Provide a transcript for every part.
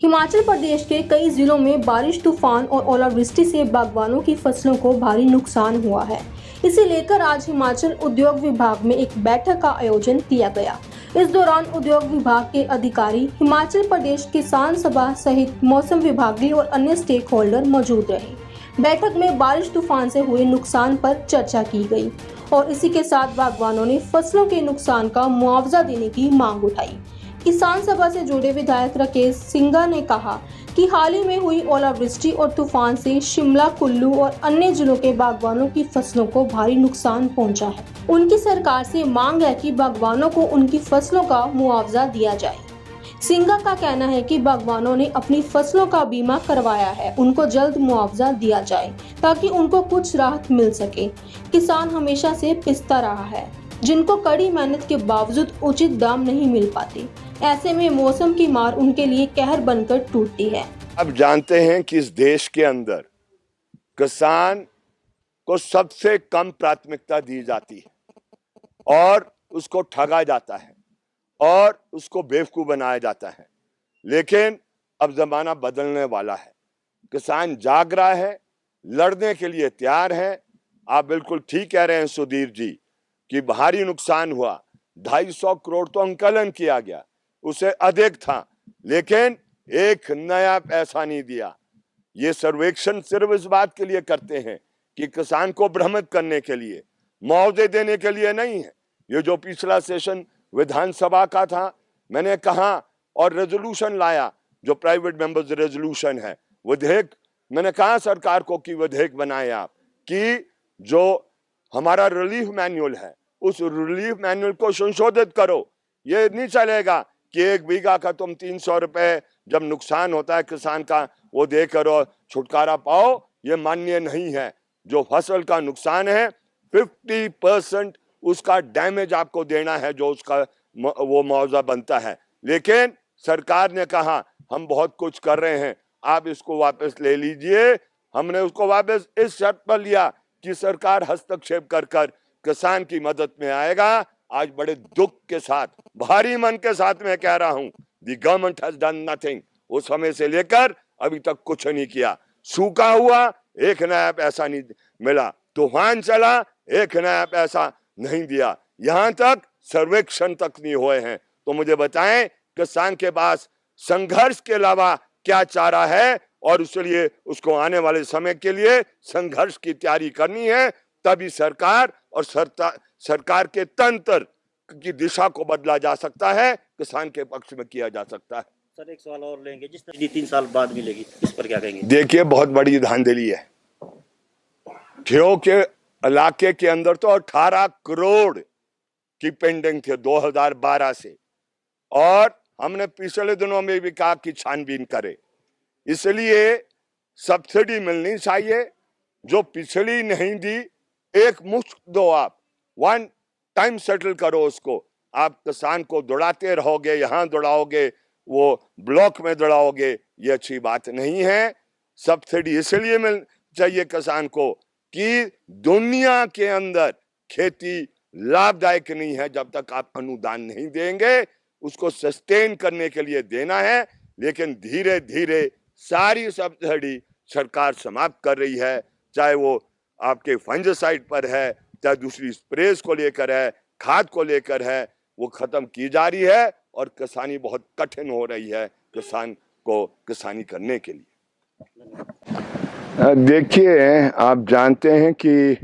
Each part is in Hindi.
हिमाचल प्रदेश के कई जिलों में बारिश, तूफान और ओलावृष्टि से बागवानों की फसलों को भारी नुकसान हुआ है। इसे लेकर आज हिमाचल उद्योग विभाग में एक बैठक का आयोजन किया गया। इस दौरान उद्योग विभाग के अधिकारी, हिमाचल प्रदेश किसान सभा सहित मौसम विभागीय और अन्य स्टेक होल्डर मौजूद रहे। बैठक में बारिश, तूफान से हुए नुकसान पर चर्चा की गई और इसी के साथ बागवानों ने फसलों के नुकसान का मुआवजा देने की मांग उठाई। किसान सभा से जुड़े विधायक राकेश सिंघा ने कहा कि हाल ही में हुई ओलावृष्टि और तूफान से शिमला, कुल्लू और अन्य जिलों के बागवानों की फसलों को भारी नुकसान पहुंचा है। उनकी सरकार से मांग है कि बागवानों को उनकी फसलों का मुआवजा दिया जाए। सिंघा का कहना है कि बागवानों ने अपनी फसलों का बीमा करवाया है, उनको जल्द मुआवजा दिया जाए ताकि उनको कुछ राहत मिल सके। किसान हमेशा से पिसता रहा है, जिनको कड़ी मेहनत के बावजूद उचित दाम नहीं मिल पाते। ऐसे में मौसम की मार उनके लिए कहर बनकर टूटती है। अब जानते हैं कि इस देश के अंदर किसान को सबसे कम प्राथमिकता दी जाती है और उसको ठगा जाता है और उसको बेवकूफ बनाया जाता है। लेकिन अब जमाना बदलने वाला है, किसान जाग रहा है, लड़ने के लिए तैयार है। आप बिल्कुल ठीक कह रहे हैं सुधीर जी कि भारी नुकसान हुआ, 250 करोड़ तो अंकलन किया गया, उसे अधिक था, लेकिन एक नया पैसा नहीं दिया। ये सर्वेक्षण सिर्फ इस बात के लिए करते हैं कि किसान को भ्रमित करने के लिए, मुआवजे देने के लिए नहीं है। ये जो पिछला सेशन विधानसभा का था, मैंने कहा और रेजोल्यूशन लाया, जो प्राइवेट मेंबर्स रेजोल्यूशन है, विधेयक, मैंने कहा सरकार को कि विधेयक बनाए आप कि जो हमारा रिलीफ मैनुअल है उस रिलीफ मैनुअल को संशोधित करो। ये नहीं चलेगा कि 1 बीघा का तुम 300 रुपए जब नुकसान होता है किसान का वो दे करो छुटकारा पाओ, ये मान्य नहीं है। जो फसल का नुकसान है 50% उसका डैमेज आपको देना है, जो उसका वो मुआवजा बनता है। लेकिन सरकार ने कहा हम बहुत कुछ कर रहे हैं, आप इसको वापस ले लीजिए। हमने उसको वापस इस शर्त पर लिया कि सरकार हस्तक्षेप कर किसान की मदद में आएगा। आज बड़े दुख के साथ, भारी मन के साथ मैं कह रहा हूं, the government has done nothing. उस समय से लेकर अभी तक कुछ नहीं किया। सूखा हुआ, एक नया पैसा नहीं मिला, तूफान चला, एक नया पैसा नहीं दिया, यहां तक सर्वेक्षण तक नहीं हुए हैं। तो मुझे बताएं किसान के पास संघर्ष के अलावा क्या चारा है, और इसलिए उसको आने वाले समय के लिए संघर्ष की तैयारी करनी है। तभी सरकार और सरकार के तंत्र की दिशा को बदला जा सकता है, किसान के पक्ष में किया जा सकता है। सर एक सवाल और लेंगे, जिस तरह 3 साल बाद मिलेगी, इस पर क्या कहेंगे? देखिए, बहुत बड़ी धांधली है। ठेयों के इलाके के अंदर तो 18 करोड़ की पेंडिंग थे 2012 से, और हमने पिछले दिनों में भी कहा कि छानबीन करे। इसलिए सब्सिडी मिलनी चाहिए, जो पिछली नहीं दी एक मुश्त दो, आप वन टाइम सेटल करो उसको। आप किसान को दौड़ाते रहोगे, यहां दौड़ाओगे, वो ब्लॉक में दौड़ाओगे, ये अच्छी बात नहीं है। सब्सिडी इसलिए मिल चाहिए किसान को कि दुनिया के अंदर खेती लाभदायक नहीं है जब तक आप अनुदान नहीं देंगे। उसको सस्टेन करने के लिए देना है, लेकिन धीरे धीरे सारी सब्सिडी सरकार समाप्त कर रही है, चाहे वो आपके फंजासाइड पर है, चाहे दूसरी स्प्रेस को लेकर है, खाद को लेकर है, वो खत्म की जा रही है और किसानी बहुत कठिन हो रही है किसान को किसानी करने के लिए। देखिए, आप जानते हैं कि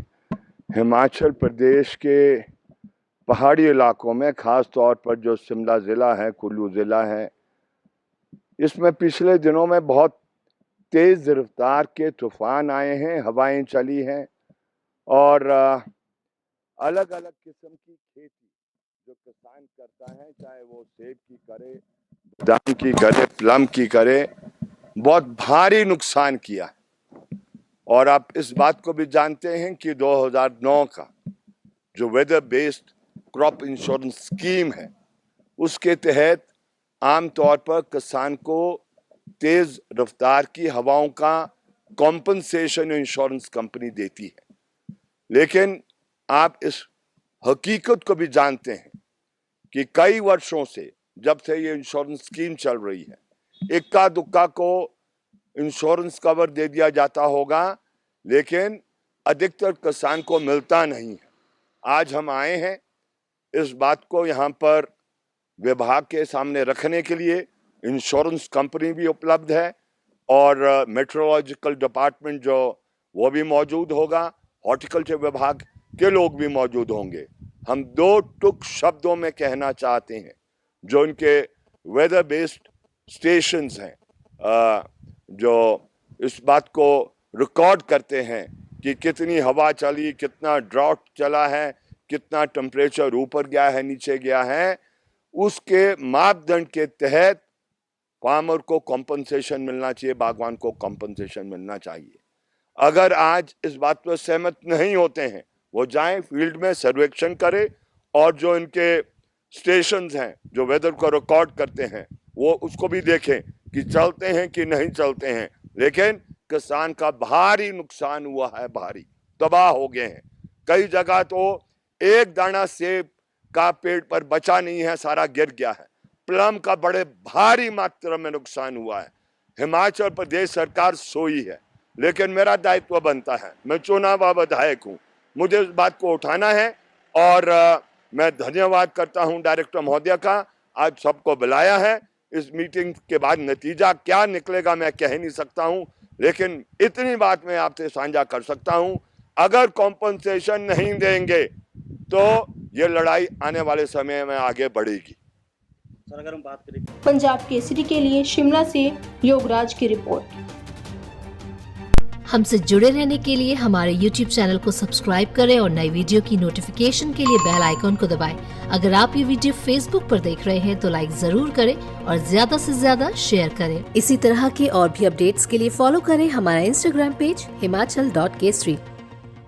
हिमाचल प्रदेश के पहाड़ी इलाकों में, खास तौर पर जो शिमला ज़िला है, कुल्लू ज़िला है, इसमें पिछले दिनों में बहुत तेज़ रफ्तार के तूफान आए हैं, हवाएं चली हैं, और अलग अलग किस्म की खेती जो किसान करता है, चाहे वो सेब की करे, बादाम की करे, प्लम की करे, बहुत भारी नुकसान किया। और आप इस बात को भी जानते हैं कि 2009 का जो weather based crop insurance scheme है, उसके तहत आमतौर पर किसान को तेज रफ्तार की हवाओं का कॉम्पनसेशन इंश्योरेंस कंपनी देती है। लेकिन आप इस हकीकत को भी जानते हैं कि कई वर्षों से, जब से ये इंश्योरेंस स्कीम चल रही है, इक्का दुक्का को इंश्योरेंस कवर दे दिया जाता होगा, लेकिन अधिकतर किसान को मिलता नहीं है। आज हम आए हैं इस बात को यहाँ पर विभाग के सामने रखने के लिए। इंश्योरेंस कंपनी भी उपलब्ध है और मेट्रोलॉजिकल डिपार्टमेंट जो वो भी मौजूद होगा, हॉर्टिकल्चर विभाग के लोग भी मौजूद होंगे। हम दो टुक शब्दों में कहना चाहते हैं, जो इनके वेदर बेस्ड स्टेशंस हैं, जो इस बात को रिकॉर्ड करते हैं कि कितनी हवा चली, कितना ड्राउट चला है, कितना टेम्परेचर ऊपर गया है, नीचे गया है, उसके मापदंड के तहत फार्मर को कॉम्पनसेशन मिलना चाहिए, बागवान को कॉम्पनसेशन मिलना चाहिए। अगर आज इस बात पर सहमत नहीं होते हैं, वो जाएं फील्ड में सर्वेक्षण करें और जो इनके स्टेशंस हैं जो वेदर को रिकॉर्ड करते हैं वो उसको भी देखें कि चलते हैं कि नहीं चलते हैं। लेकिन किसान का भारी नुकसान हुआ है, भारी तबाह हो गए हैं। कई जगह तो एक दाना सेब का पेड़ पर बचा नहीं है, सारा गिर गया है। प्लम का बड़े भारी मात्रा में नुकसान हुआ है। हिमाचल प्रदेश सरकार सोई है, लेकिन मेरा दायित्व बनता है, मैं चुनावा विधायक हूँ, मुझे इस बात को उठाना है। और मैं धन्यवाद करता हूँ डायरेक्टर महोदय का, आज सबको बुलाया है। इस मीटिंग के बाद नतीजा क्या निकलेगा मैं कह नहीं सकता हूँ, लेकिन इतनी बात मैं आपसे साझा कर सकता हूँ, अगर कॉम्पनसेशन नहीं देंगे तो ये लड़ाई आने वाले समय में आगे बढ़ेगी। सर अगर हम बात करें पंजाब केसरी के लिए शिमला से योगराज की रिपोर्ट। हमसे जुड़े रहने के लिए हमारे YouTube चैनल को सब्सक्राइब करें और नई वीडियो की नोटिफिकेशन के लिए बेल आइकॉन को दबाएं। अगर आप ये वीडियो Facebook पर देख रहे हैं तो लाइक जरूर करें और ज्यादा से ज्यादा शेयर करें। इसी तरह के और भी अपडेट्स के लिए फॉलो करें हमारा Instagram पेज himachal.kesri।